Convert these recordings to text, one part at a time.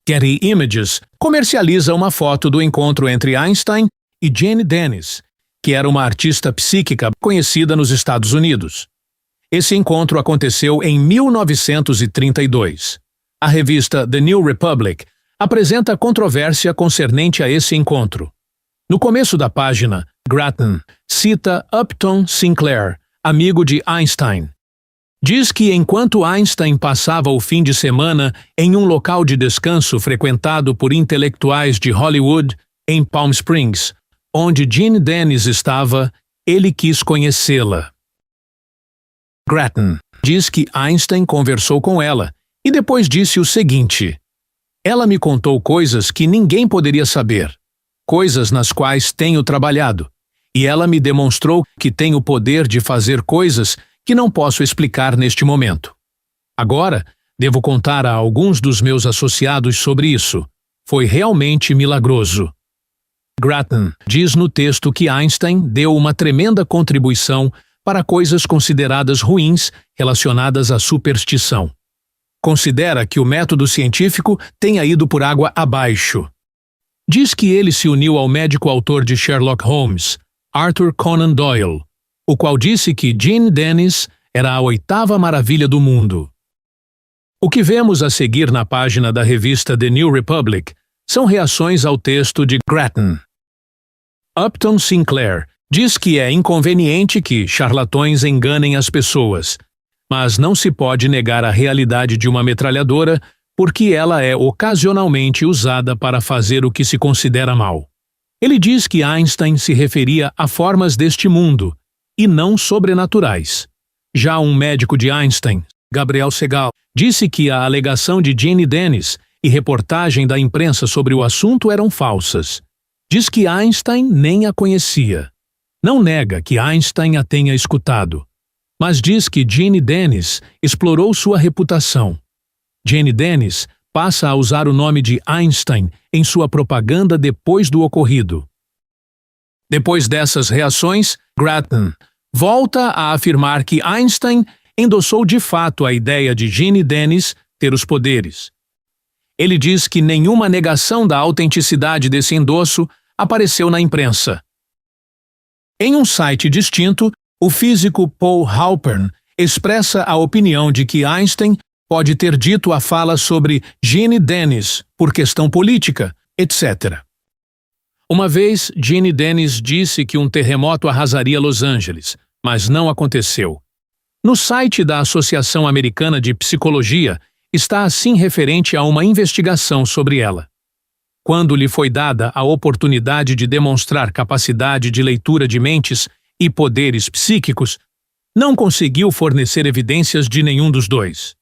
Getty Images comercializa uma foto do encontro entre Einstein e Jane Dennis, que era uma artista psíquica conhecida nos Estados Unidos. Esse encontro aconteceu em 1932. A revista The New Republic apresenta controvérsia concernente a esse encontro. No começo da página, Grattan cita Upton Sinclair, amigo de Einstein. Diz que enquanto Einstein passava o fim de semana em um local de descanso frequentado por intelectuais de Hollywood, em Palm Springs, onde Jane Dennis estava, ele quis conhecê-la. Grattan diz que Einstein conversou com ela e depois disse o seguinte: "Ela me contou coisas que ninguém poderia saber, coisas nas quais tenho trabalhado, e ela me demonstrou que tenho o poder de fazer coisas que não posso explicar neste momento. Agora, devo contar a alguns dos meus associados sobre isso. Foi realmente milagroso." Grattan diz no texto que Einstein deu uma tremenda contribuição para coisas consideradas ruins relacionadas à superstição. Considera que o método científico tenha ido por água abaixo. Diz que ele se uniu ao médico autor de Sherlock Holmes, Arthur Conan Doyle, o qual disse que Jane Dennis era a 8ª maravilha do mundo. O que vemos a seguir na página da revista The New Republic são reações ao texto de Grattan. Upton Sinclair diz que é inconveniente que charlatões enganem as pessoas, mas não se pode negar a realidade de uma metralhadora porque ela é ocasionalmente usada para fazer o que se considera mal. Ele diz que Einstein se referia a formas deste mundo, e não sobrenaturais. Já um médico de Einstein, Gabriel Segal, disse que a alegação de Jane Dennis e reportagem da imprensa sobre o assunto eram falsas. Diz que Einstein nem a conhecia. Não nega que Einstein a tenha escutado, mas diz que Jane Dennis explorou sua reputação. Jane Dennis passa a usar o nome de Einstein em sua propaganda depois do ocorrido. Depois dessas reações, Grattan volta a afirmar que Einstein endossou de fato a ideia de Jane Dennis ter os poderes. Ele diz que nenhuma negação da autenticidade desse endosso apareceu na imprensa. Em um site distinto, o físico Paul Halpern expressa a opinião de que Einstein pode ter dito a fala sobre Jane Dennis por questão política, etc. Uma vez, Jane Dennis disse que um terremoto arrasaria Los Angeles, mas não aconteceu. No site da Associação Americana de Psicologia está assim referente a uma investigação sobre ela. Quando lhe foi dada a oportunidade de demonstrar capacidade de leitura de mentes e poderes psíquicos, não conseguiu fornecer evidências de nenhum dos dois.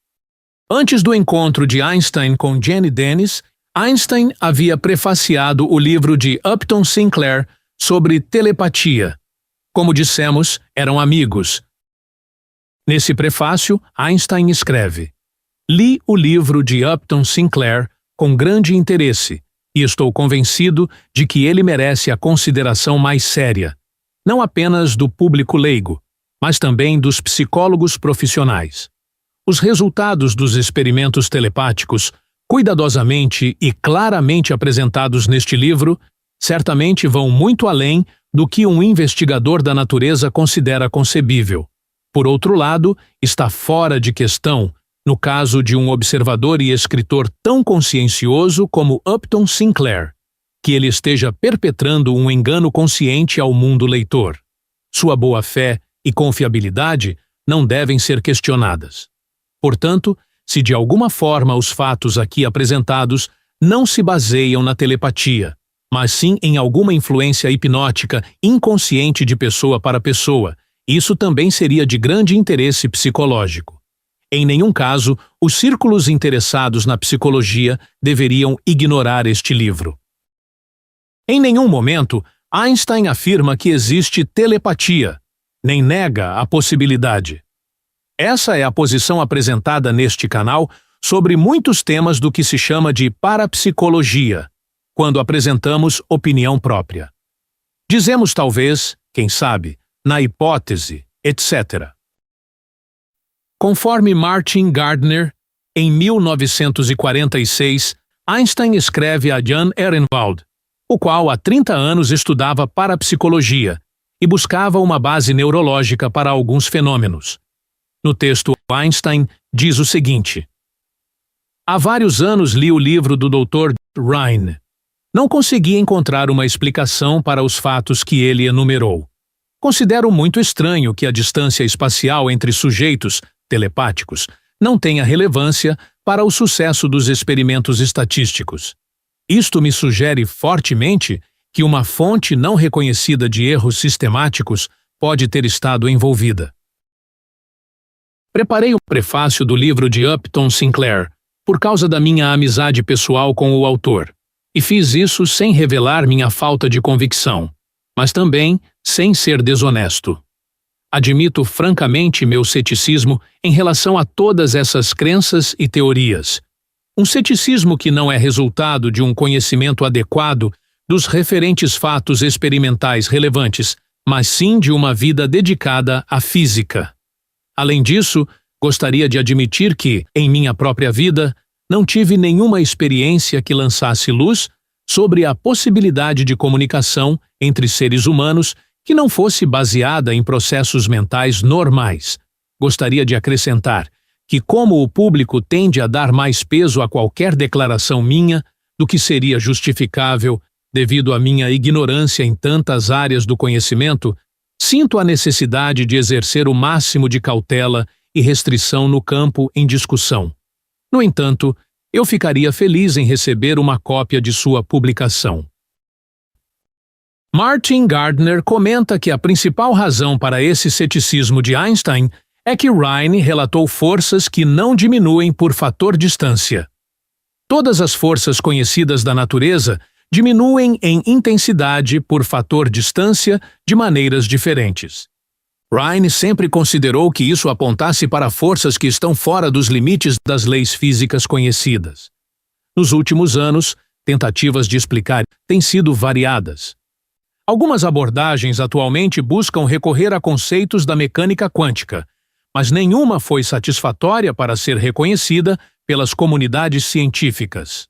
Antes do encontro de Einstein com Jane Dennis, Einstein havia prefaciado o livro de Upton Sinclair sobre telepatia. Como dissemos, eram amigos. Nesse prefácio, Einstein escreve: "Li o livro de Upton Sinclair com grande interesse e estou convencido de que ele merece a consideração mais séria, não apenas do público leigo, mas também dos psicólogos profissionais. Os resultados dos experimentos telepáticos, cuidadosamente e claramente apresentados neste livro, certamente vão muito além do que um investigador da natureza considera concebível. Por outro lado, está fora de questão, no caso de um observador e escritor tão consciencioso como Upton Sinclair, que ele esteja perpetrando um engano consciente ao mundo leitor. Sua boa-fé e confiabilidade não devem ser questionadas. Portanto, se de alguma forma os fatos aqui apresentados não se baseiam na telepatia, mas sim em alguma influência hipnótica inconsciente de pessoa para pessoa, isso também seria de grande interesse psicológico. Em nenhum caso, os círculos interessados na psicologia deveriam ignorar este livro. Em nenhum momento, Einstein afirma que existe telepatia, nem nega a possibilidade. Essa é a posição apresentada neste canal sobre muitos temas do que se chama de parapsicologia, quando apresentamos opinião própria. Dizemos talvez, quem sabe, na hipótese, etc. Conforme Martin Gardner, em 1946, Einstein escreve a Jan Ehrenwald, o qual há 30 anos estudava parapsicologia e buscava uma base neurológica para alguns fenômenos. No texto, Einstein diz o seguinte: há vários anos li o livro do Dr. Rhine. Não consegui encontrar uma explicação para os fatos que ele enumerou. Considero muito estranho que a distância espacial entre sujeitos telepáticos não tenha relevância para o sucesso dos experimentos estatísticos. Isto me sugere fortemente que uma fonte não reconhecida de erros sistemáticos pode ter estado envolvida. Preparei o prefácio do livro de Upton Sinclair por causa da minha amizade pessoal com o autor, e fiz isso sem revelar minha falta de convicção, mas também sem ser desonesto. Admito francamente meu ceticismo em relação a todas essas crenças e teorias. Um ceticismo que não é resultado de um conhecimento adequado dos referentes fatos experimentais relevantes, mas sim de uma vida dedicada à física. Além disso, gostaria de admitir que, em minha própria vida, não tive nenhuma experiência que lançasse luz sobre a possibilidade de comunicação entre seres humanos que não fosse baseada em processos mentais normais. Gostaria de acrescentar que, como o público tende a dar mais peso a qualquer declaração minha do que seria justificável devido à minha ignorância em tantas áreas do conhecimento, sinto a necessidade de exercer o máximo de cautela e restrição no campo em discussão. No entanto, eu ficaria feliz em receber uma cópia de sua publicação. Martin Gardner comenta que a principal razão para esse ceticismo de Einstein é que Rhine relatou forças que não diminuem por fator distância. Todas as forças conhecidas da natureza diminuem em intensidade por fator distância de maneiras diferentes. Rhine sempre considerou que isso apontasse para forças que estão fora dos limites das leis físicas conhecidas. Nos últimos anos, tentativas de explicar têm sido variadas. Algumas abordagens atualmente buscam recorrer a conceitos da mecânica quântica, mas nenhuma foi satisfatória para ser reconhecida pelas comunidades científicas.